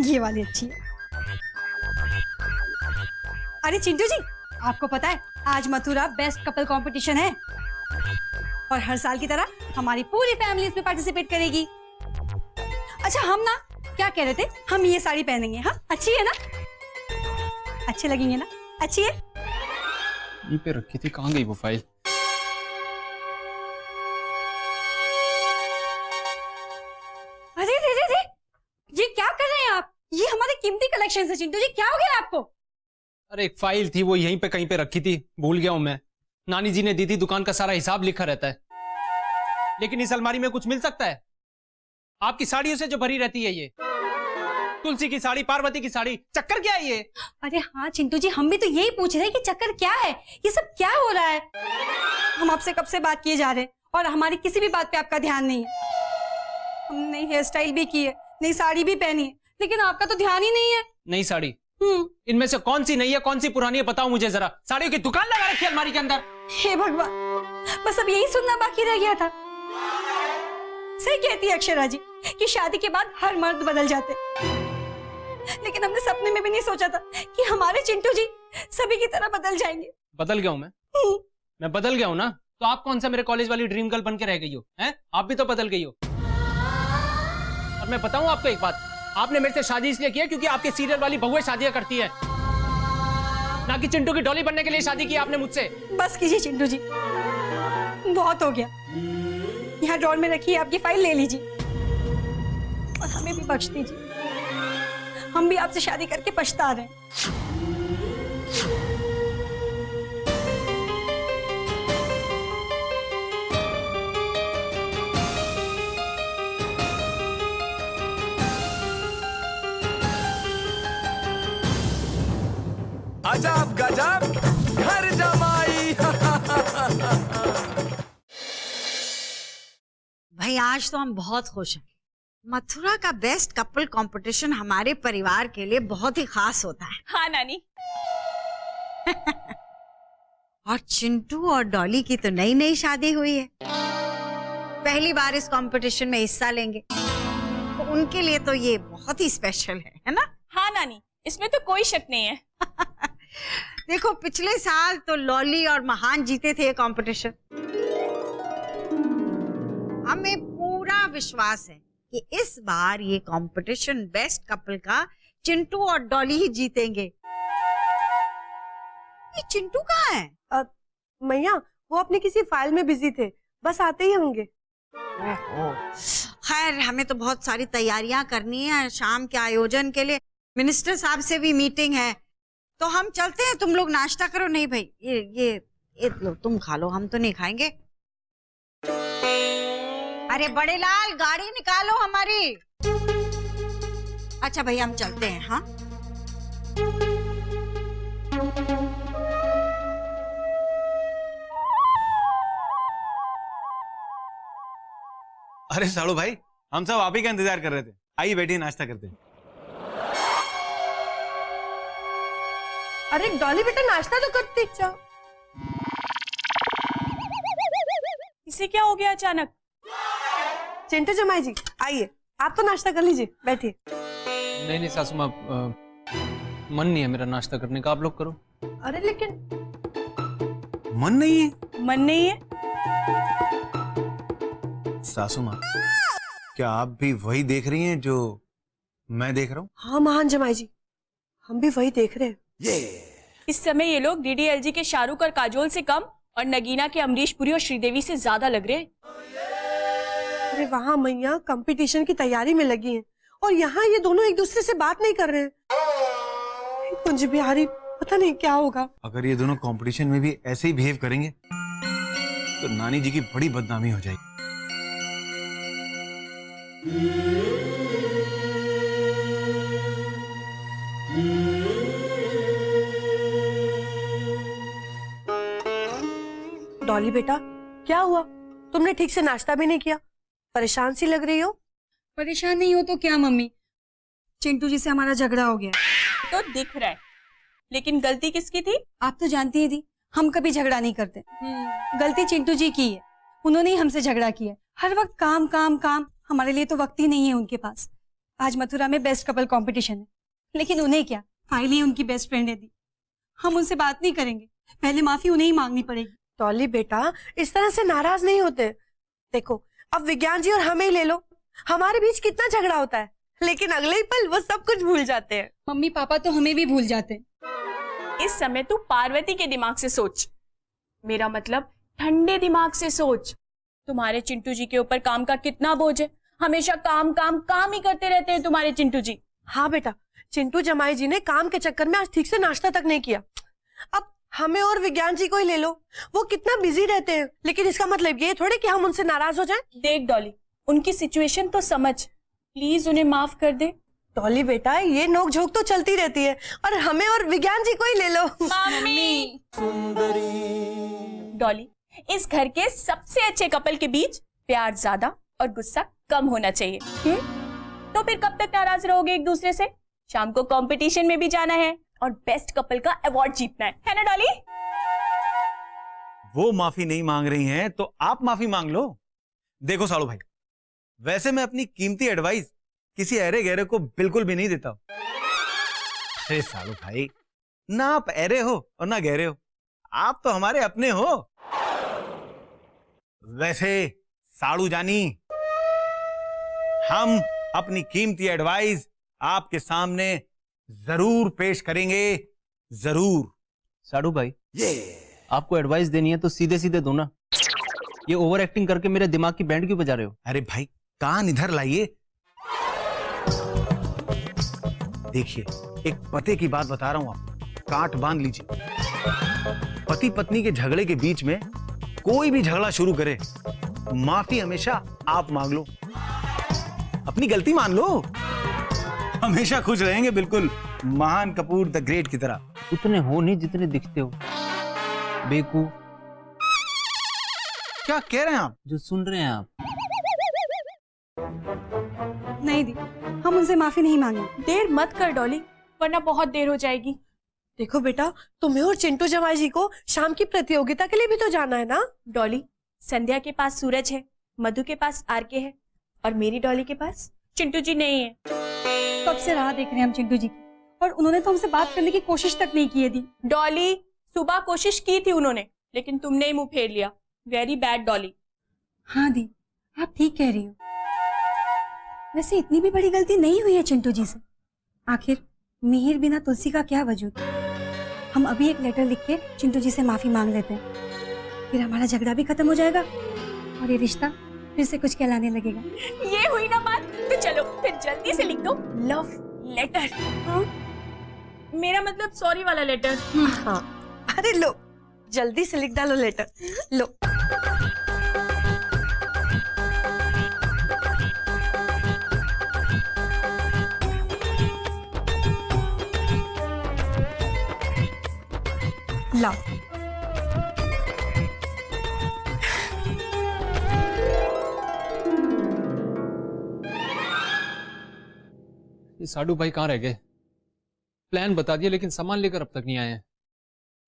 ये वाली अच्छी है। अरे चिंटू जी, आपको पता है आज मथुरा बेस्ट कपल कंपटीशन है और हर साल की तरह हमारी पूरी फैमिली इसमें पार्टिसिपेट करेगी। अच्छा हम ना क्या कह रहे थे, हम ये साड़ी पहनेंगे। हाँ अच्छी है ना, अच्छी लगेंगे ना? अच्छी है। यहीं पे रखी थी, कहाँ गई वो फाइल? अरे रे रे रे, ये क्या कर रहे हैं आप? ये हमारे कीमती कलेक्शन है चिंटू जी, क्या हो गया आपको? अरे एक फाइल थी, वो यहीं पे कहीं पे रखी थी, भूल गया हूं मैं। नानी जी ने दी थी, दुकान का सारा हिसाब लिखा रहता है। लेकिन इस अलमारी में कुछ मिल सकता है? आपकी साड़ियों से जो भरी रहती है ये, तुलसी की साड़ी, पार्वती की साड़ी, चक्कर क्या है ये? अरे हाँ चिंटू जी, हम भी तो यही पूछ रहे हैं कि चक्कर क्या है, ये सब क्या हो रहा है? हम आपसे कब से बात किए जा रहे हैं और हमारी किसी भी बात पे आपका ध्यान नहीं है। हमने नई हेयर स्टाइल भी की है, नई साड़ी भी पहनी है, लेकिन आपका तो ध्यान ही नहीं है। नई साड़ी? इनमें से कौन सी नई है, कौन सी पुरानी है, बताओ मुझे जरा। साड़ियों की दुकान लगा रखी है अलमारी के अंदर। हे भगवान, बस अब यही सुनना बाकी रह गया था। सही कहती है अक्षरा जी कि शादी के बाद हर मर्द बदल जाते, लेकिन हमने सपने में भी नहीं सोचा था कि हमारे चिंटू जी सभी की तरह बदल जाएंगे। बदल गया हूं मैं बदल गया हूं ना, तो आप कौन सा मेरे कॉलेज वाली ड्रीम गर्ल बन के रह गई हो? हैं? आप भी तो बदल गई हो। और मैं बताऊं आपको एक बात, आपने मेरे से शादी इसलिए किया क्योंकि आपके सीरियल वाली बहुएं शादियां करती है, ना कि चिंटू की डॉली बनने के लिए शादी की आपने मुझसे। बस कीजिए चिंटू जी, बहुत हो गया। यहाँ ड्रॉर में रखी है आपकी फाइल, ले लीजिए और हमें भी बख्श दीजिए। हम भी आपसे शादी करके पछता रहे हैं। अजब गजब घर जमाई। भाई आज तो हम बहुत खुश हैं। मथुरा का बेस्ट कपल कंपटीशन हमारे परिवार के लिए बहुत ही खास होता है। हाँ नानी। और चिंटू और डॉली की तो नई नई शादी हुई है, पहली बार इस कंपटीशन में हिस्सा लेंगे, तो उनके लिए तो ये बहुत ही स्पेशल है ना? हाँ नानी, इसमें तो कोई शक नहीं है। देखो पिछले साल तो लॉली और महान जीते थे ये कंपटीशन। हमें पूरा विश्वास है कि इस बार ये कंपटीशन बेस्ट कपल का चिंटू और डॉली ही जीतेंगे। ये चिंटू कहाँ है? मैया वो अपनी किसी फाइल में बिजी थे, बस आते ही होंगे। खैर हमें तो बहुत सारी तैयारियां करनी है शाम के आयोजन के लिए, मिनिस्टर साहब से भी मीटिंग है, तो हम चलते हैं। तुम लोग नाश्ता करो। नहीं भाई ये लो, तुम खा लो, हम तो नहीं खाएंगे। अरे बड़े लाल गाड़ी निकालो हमारी। अच्छा भाई हम चलते हैं। हाँ अरे साड़ू भाई, हम सब आप ही का इंतजार कर रहे थे। आइए बैठिए, नाश्ता करते हैं। अरे डॉली बेटा नाश्ता तो करती जाओ। इसे क्या हो गया अचानक? चिंटू जमाई जी आइए, आप तो नाश्ता कर लीजिए, बैठिए। नहीं सासू माँ, मन नहीं है मेरा नाश्ता करने का, आप लोग करो। अरे लेकिन मन नहीं है? मन नहीं है? सासू माँ, क्या आप भी वही देख रही हैं जो मैं देख रहा हूँ? हाँ महान जमाई जी, हम भी वही देख रहे हैं। इस समय ये लोग डीडीएलजी के शाहरुख और काजोल से कम और नगीना के अमरीश पुरी और श्रीदेवी से ज्यादा लग रहे हैं। अरे वहाँ मैया कंपटीशन की तैयारी में लगी हैं और यहाँ ये दोनों एक दूसरे से बात नहीं कर रहे हैं। कुंज बिहारी पता नहीं क्या होगा। अगर ये दोनों कंपटीशन में भी ऐसे ही बिहेव करेंगे तो नानी जी की बड़ी बदनामी हो जाएगी। डॉली बेटा क्या हुआ, तुमने ठीक से नाश्ता भी नहीं किया, परेशान सी लग रही हो। परेशान नहीं हो तो क्या मम्मी, चिंटू जी से हमारा झगड़ा हो गया। तो दिख रहा है, लेकिन गलती किसकी थी? आप तो जानती है दी, हम कभी झगड़ा नहीं करते। गलती चिंटू जी की है, उन्होंने ही हमसे झगड़ा किया। हर वक्त काम काम काम, हमारे लिए तो वक्त ही नहीं है उनके पास। आज मथुरा में बेस्ट कपल कंपटीशन है, लेकिन उन्हें क्या, फाइल ही उनकी बेस्ट फ्रेंड ने दी। हम उनसे बात नहीं करेंगे, पहले माफी उन्हें ही मांगनी पड़ेगी। डॉली बेटा, इस तरह से नाराज नहीं होते। देखो, अब विज्ञान जी और हमें ही ले लो, हमारे बीच कितना झगड़ा होता है, लेकिन अगले ही पल वो सब कुछ भूल जाते हैं। मम्मी पापा तो हमें भी भूल जाते हैं। इस समय तू पार्वती के दिमाग से सोच, मेरा मतलब ठंडे दिमाग से सोच। तुम्हारे चिंटू जी के ऊपर काम का कितना बोझ है, हमेशा काम काम काम ही करते रहते हैं तुम्हारे चिंटू जी। हाँ बेटा, चिंटू जमाई जी ने काम के चक्कर में आज ठीक से नाश्ता तक नहीं किया। अब हमें और विज्ञान जी को ही ले लो, वो कितना बिजी रहते हैं, लेकिन इसका मतलब ये थोड़े कि हम उनसे नाराज हो जाएं। देख डॉली, उनकी सिचुएशन तो समझ, प्लीज उन्हें माफ कर दे। डॉली बेटा, ये नोक झोंक तो चलती रहती है, और हमें और विज्ञान जी को ही ले लो। मम्मी डॉली, इस घर के सबसे अच्छे कपल के बीच प्यार ज्यादा और गुस्सा कम होना चाहिए। तो फिर कब तक नाराज रहोगे एक दूसरे से? शाम को कंपटीशन में भी जाना है और बेस्ट कपल का अवार्ड जीतना है ना डॉली? वो माफी नहीं मांग रही हैं तो आप माफी मांग लो। देखो सालू भाई, वैसे मैं अपनी कीमती एडवाइस किसी अरे गहरे को बिल्कुल भी नहीं देता। अरे सालू भाई, ना आप अरे हो और ना गहरे हो, आप तो हमारे अपने हो। वैसे साड़ू जानी, हम अपनी कीमती एडवाइस आपके सामने जरूर पेश करेंगे, जरूर। साड़ू भाई, आपको एडवाइस देनी है तो सीधे सीधे दो ना, ये ओवर एक्टिंग करके मेरे दिमाग की बैंड क्यों बजा रहे हो? अरे भाई, कान इधर लाइए। देखिए, एक पते की बात बता रहा हूं आपको, काट बांध लीजिए। पति पत्नी के झगड़े के बीच में कोई भी झगड़ा शुरू करे, माफी हमेशा आप मांग लो, अपनी गलती मान लो, हमेशा खुश रहेंगे, बिल्कुल महान कपूर द ग्रेट की तरह। उतने हो नहीं जितने दिखते हो, बेवकूफ। क्या कह रहे हैं आप? जो सुन रहे हैं आप। नहीं दी, हम उनसे माफी नहीं मांगे। देर मत कर डॉली, वरना बहुत देर हो जाएगी। देखो बेटा, तुम्हें और चिंटू जमाई जी को शाम की प्रतियोगिता के लिए भी तो जाना है ना। डॉली, संध्या के पास सूरज है, मधु के पास आरके है, और मेरी डॉली के पास चिंटू जी नहीं है। कब से राह देख रहे हैं हम चिंटू जी की, और उन्होंने तो हमसे बात करने की कोशिश तक नहीं की है दी। डॉली, सुबह कोशिश की थी उन्होंने, लेकिन तुमने ही मुंह फेर लिया। Very bad Dolly. हाँ दी, आप ठीक कह रही हो। वैसे इतनी भी बड़ी गलती नहीं हुई है चिंटू जी से। आखिर मिहिर बिना तुलसी का क्या वजूद। हम अभी एक लेटर लिख के चिंटू जी से माफी मांग लेते हैं, फिर हमारा झगड़ा भी खत्म हो जाएगा और ये रिश्ता फिर से कुछ कहलाने लगेगा। ये हुई ना बात, तो चलो फिर जल्दी से लिख दो लव लेटर। हाँ? मेरा मतलब सॉरी वाला लेटर। हाँ, अरे लो, जल्दी से लिख डालो लेटर, लो। लाओ। ये साडू भाई कहाँ रह गए? प्लान बता दिया लेकिन सामान लेकर अब तक नहीं आए हैं।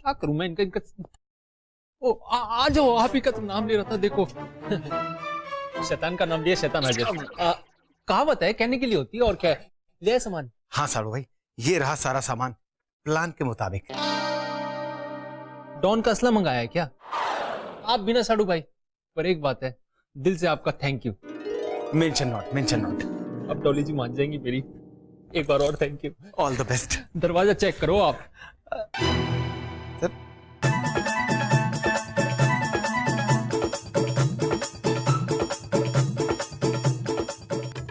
क्या करूं मैं इनका? ओ आ जाओ, आप ही का तो नाम ले रहा था। देखो शैतान का नाम लिया, शैतान आ जाए। कहावत है, कहने के लिए होती है, और क्या है। ले सामान। हाँ साड़ू भाई, ये रहा सारा सामान प्लान के मुताबिक। डॉन का असला मंगाया है क्या आप भी ना साडू भाई? पर एक बात है, दिल से आपका thank you. Mention not, mention not. अब डॉली जी मान जाएंगी मेरी। एक बार और thank you. All the best. दरवाजा चेक करो आप। सर,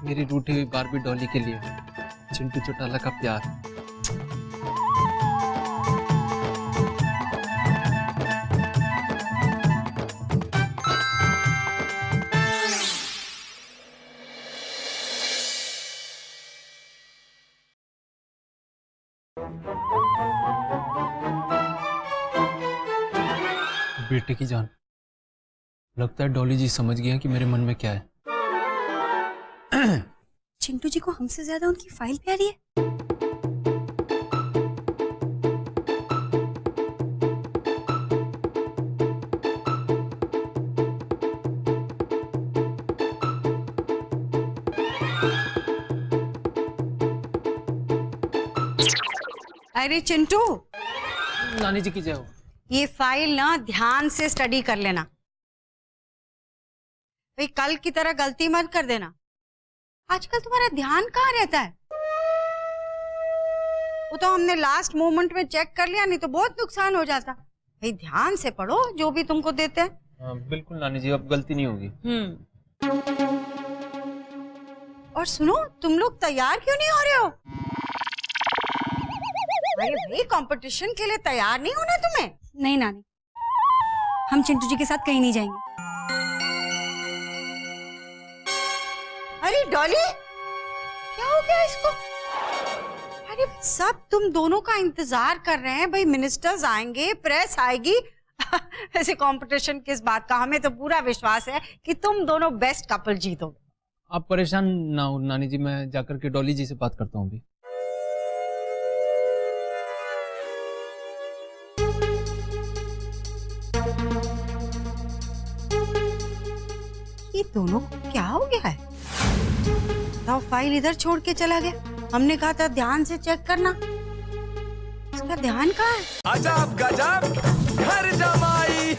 मेरी रूठी हुई बारबी डॉली के लिए चिंटू चौटाला का प्यार। बेटे की जान, लगता है डॉली जी समझ गए हैं कि मेरे मन में क्या है। चिंटू जी को हमसे ज्यादा उनकी फाइल प्यारी है। अरे चिंटू, नानी जी की जय हो। ये फाइल ना ध्यान से स्टडी कर लेना भाई, कल की तरह गलती मत कर देना। आजकल तुम्हारा ध्यान कहाँ रहता है? वो तो हमने लास्ट मोमेंट में चेक कर लिया, नहीं तो बहुत नुकसान हो जाता। भाई ध्यान से पढ़ो जो भी तुमको देते हैं। हाँ, बिल्कुल नानी जी, अब गलती नहीं होगी। और सुनो, तुम लोग तैयार क्यों नहीं हो रहे हो? अरे भाई, कंपटीशन के लिए तैयार नहीं होना तुम्हें? नहीं नानी, हम चिंटू जी के साथ कहीं नहीं जाएंगे। अरे डॉली, क्या हो गया इसको? अरे सब तुम दोनों का इंतजार कर रहे हैं भाई, मिनिस्टर्स आएंगे, प्रेस आएगी। ऐसे कंपटीशन किस बात का? हमें तो पूरा विश्वास है कि तुम दोनों बेस्ट कपल जीतोगे। आप परेशान ना हो नानी जी, मैं जाकर के डॉली जी से बात करता हूँ अभी। ये दोनों को क्या हो गया है? तो फाइल इधर छोड़ के चला गया। हमने कहा था ध्यान से चेक करना, इसका ध्यान कहाँ है? अजब गजब घर जमाई